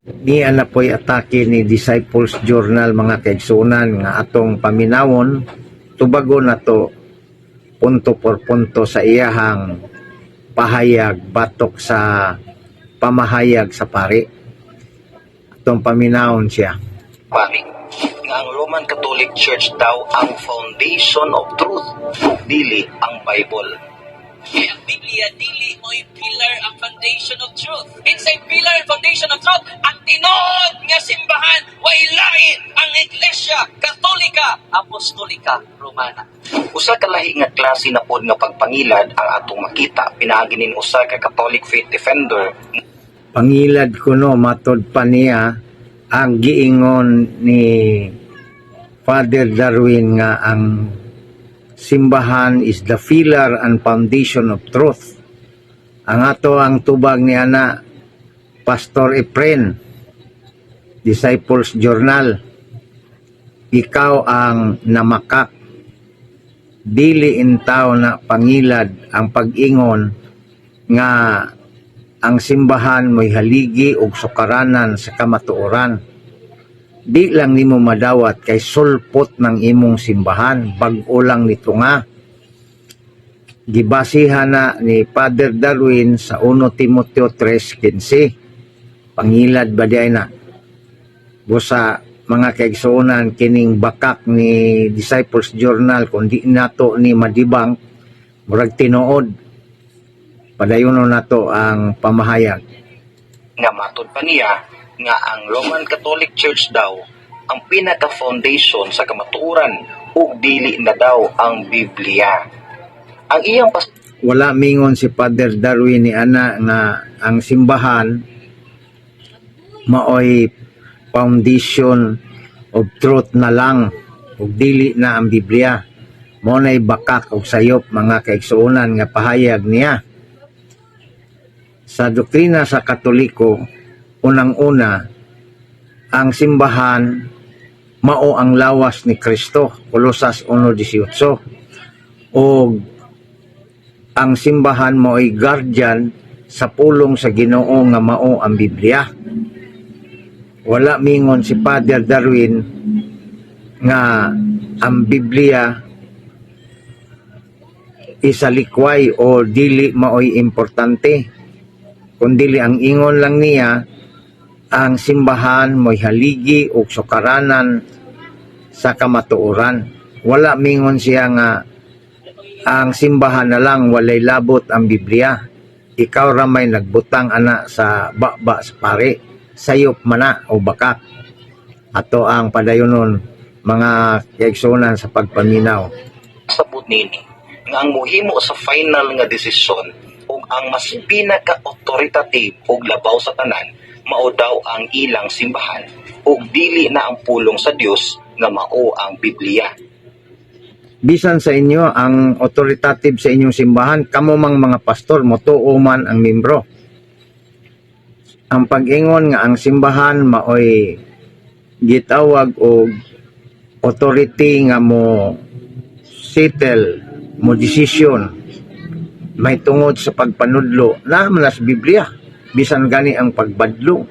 Niya na po'y atake ni Disciples Journal mga kaigsunan nga atong paminawon tubago na to punto por punto sa iyahang pahayag batok sa pamahayag sa pari. Atong paminawon siya. Pari, nga ang Roman Catholic Church daw ang foundation of truth, dili ang Bible. Ang Biblia dili mo'y pillar ang foundation of truth. Inside pillar and foundation of truth, ang tinuod nga simbahan, way lain ang Iglesia Katolika Apostolika Romana. Usa ka lahi nga klase na pod nga pagpangilad ang atong makita pinaagi nin usa ka Catholic faith defender. Pangilad ko no, matod pa niya ang giingon ni Father Darwin nga ang simbahan is the pillar and foundation of truth. Ang ato ang tubag ni ana Pastor Efren, Disciples Journal, ikaw ang namakak, dili intaw na pangilad ang pag-ingon nga ang simbahan mo'y haligi og sukaranan sa kamatuoran. Di lang nimo madawat kay sulpot ng imong simbahan, bag-o lang nito nga. Gibasihan na ni Father Darwin sa 1 Timoteo 3:15. Pangilad ba diay na? Busa mga kaigsuonan kining bakak ni Disciples Journal kung di nato ni madibang murag tinuod. Padayonon nato ang pamahayag. Nga matod pa niya nga ang Roman Catholic Church daw ang pinaka-foundation sa kamatuoran ug dili na daw ang Biblia. Ang iyang Wala mingon si Father Darwin ni ana nga ang simbahan maoy foundation of truth na lang ug dili na ang Biblia. Mo nay bakak og sayop mga kaigsuonan nga pahayag niya. Sa doktrina sa Katoliko, unang-una, ang simbahan mao ang lawas ni Kristo, Kolosas 1:18. O ang simbahan mao'y guardian sa pulong sa Ginoo nga mao ang Biblia. Wala mingon si Father Darwin nga ang Biblia isalikway o dili mao'y importante. Kundili ang ingon lang niya, ang simbahan mo'y haligi o sukaranan sa kamatuoran. Wala mingon siya nga ang simbahan na lang walay labot ang Biblia. Ikaw ramay nagbutang ana sa baba sa pare, sayop mana o bakak. Ato ang padayonon mga kaigsunan sa pagpaminaw. sabot nini nga ang muhimo sa final nga desisyon ug ang mas pinaka-authoritative ug labaw sa tanan mao daw ang ilang simbahan ug dili na ang pulong sa Dios nga mao ang Biblia. Bisan sa inyo ang authoritative sa inyong simbahan, kamo mang mga pastor motuo man ang membro. Ang pag-ingon nga ang simbahan maoy gitawag og authority nga mo settle mo decision may tungod sa pagpanudlo naman na sa Biblia, bisan gani ang pagbadlo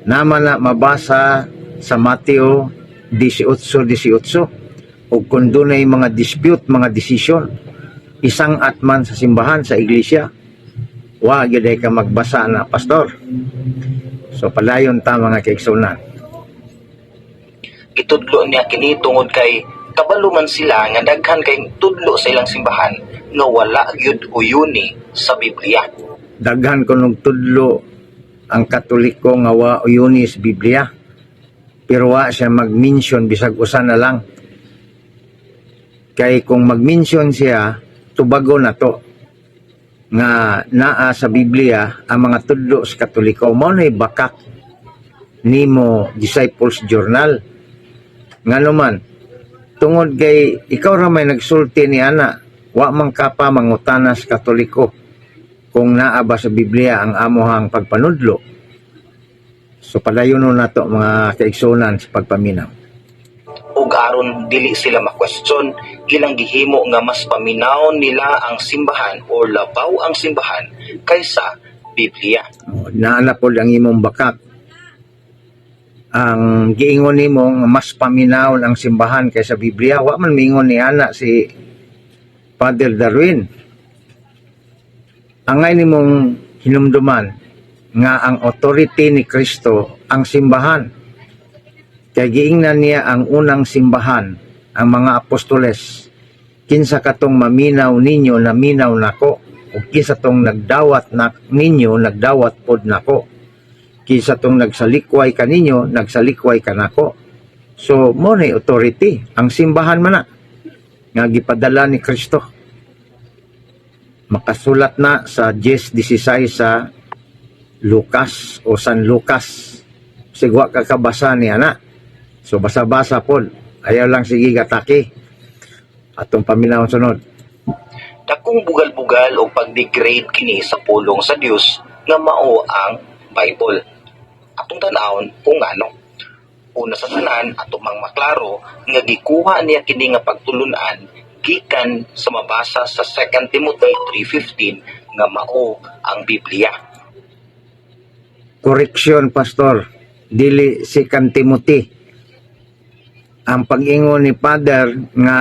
naman na mabasa sa Mateo 18:18. O kung dunay mga dispute, mga desisyon, isang atman sa simbahan, sa iglesia, wag yun ka magbasa na, pastor. So palayon ta mga kaigsunan. Itudlo niya kini tungod kay kabalo man sila nga daghan kay tudlo sa ilang simbahan nga wala gyud uyuni sa Biblia. Daghan ko nung tudlo ang Katoliko nga wa uyuni sa Biblia, pero wa siya mag-mention bisag usa na lang. Kay kung mag-mention siya, tubago na to nga naa sa Biblia ang mga tudlo sa Katoliko. Mo na'y bakak nimo Disciples Journal nga naman tungod kay ikaw ra may nagsulti ni ana, wa man ka pa mangutana sa Katoliko kung naa ba sa Biblia ang amohang pagpanudlo. So padayonon nato mga kaigsunan sa pagpaminaw. Ug aron dili sila ma-question, ilang gihimo nga mas paminaw nila ang simbahan o labaw ang simbahan kaysa Biblia. Naana po ang imong bakak. ang giingon nimo nga mas paminaw ang simbahan kaysa Biblia, wa man mingon ni ana si Father Darwin. Angay nimong hinumduman nga ang authority ni Kristo ang simbahan. Kaya giingnan niya ang unang simbahan, ang mga apostoles. Kinsa katong maminaw ninyo, naminaw nako. O kinsa tong nagdawat na ninyo, nagdawat pod nako. Kinsa tong nagsalikway ka ninyo, nagsalikway ka nako. So, mo na authority. Ang simbahan man na. Nga gipadala ni Kristo. Makasulat na sa 10:16 sa Lucas o San Lucas. Sigwa kakabasa ni ana. So basa-basa po. Ayaw lang sige gataki. Atong paminawon sunod. Dakong bugal-bugal o pag-degrade kini sa pulong sa Dios nga mao ang Bible. Atong tanawon kung ano. Una sa tanan atong mang maklaro nga gikuha niya kini nga pagtulunan gikan sa mabasa sa 2 Timothy 3:15 nga mao ang Biblia. Correction, Pastor. Dili si Timothy. Ang pag-ingon ni Father nga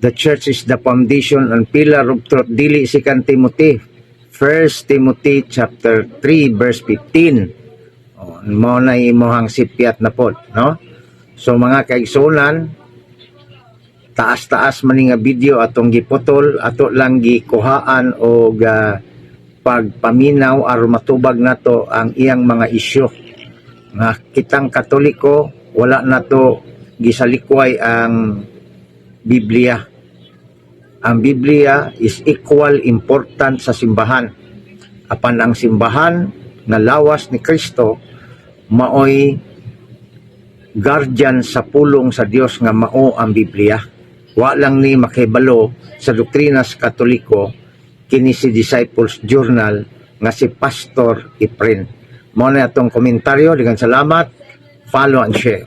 the church is the foundation and pillar of truth. Dili si Timothy. 1 Timothy chapter 3 verse 15. Mao na imohang sipiat na pod, no? So mga kaigsunan, taas-taas man nga video atong giputol, ato lang gikuhaan og pagpaminaw aron matubag nato ang iyang mga isyu. Nga kitang Katoliko, wala nato gisalikway ang Biblia. Ang Biblia is equal important sa simbahan. Apan ang simbahan na lawas ni Kristo maoy guardian sa pulong sa Dios nga mao ang Biblia. Wa lang ni makibalo sa doktrinas Katoliko kini si Disciples Journal nga si Pastor Efren. Mao na atong komentaryo. Daghang salamat. Follow and share.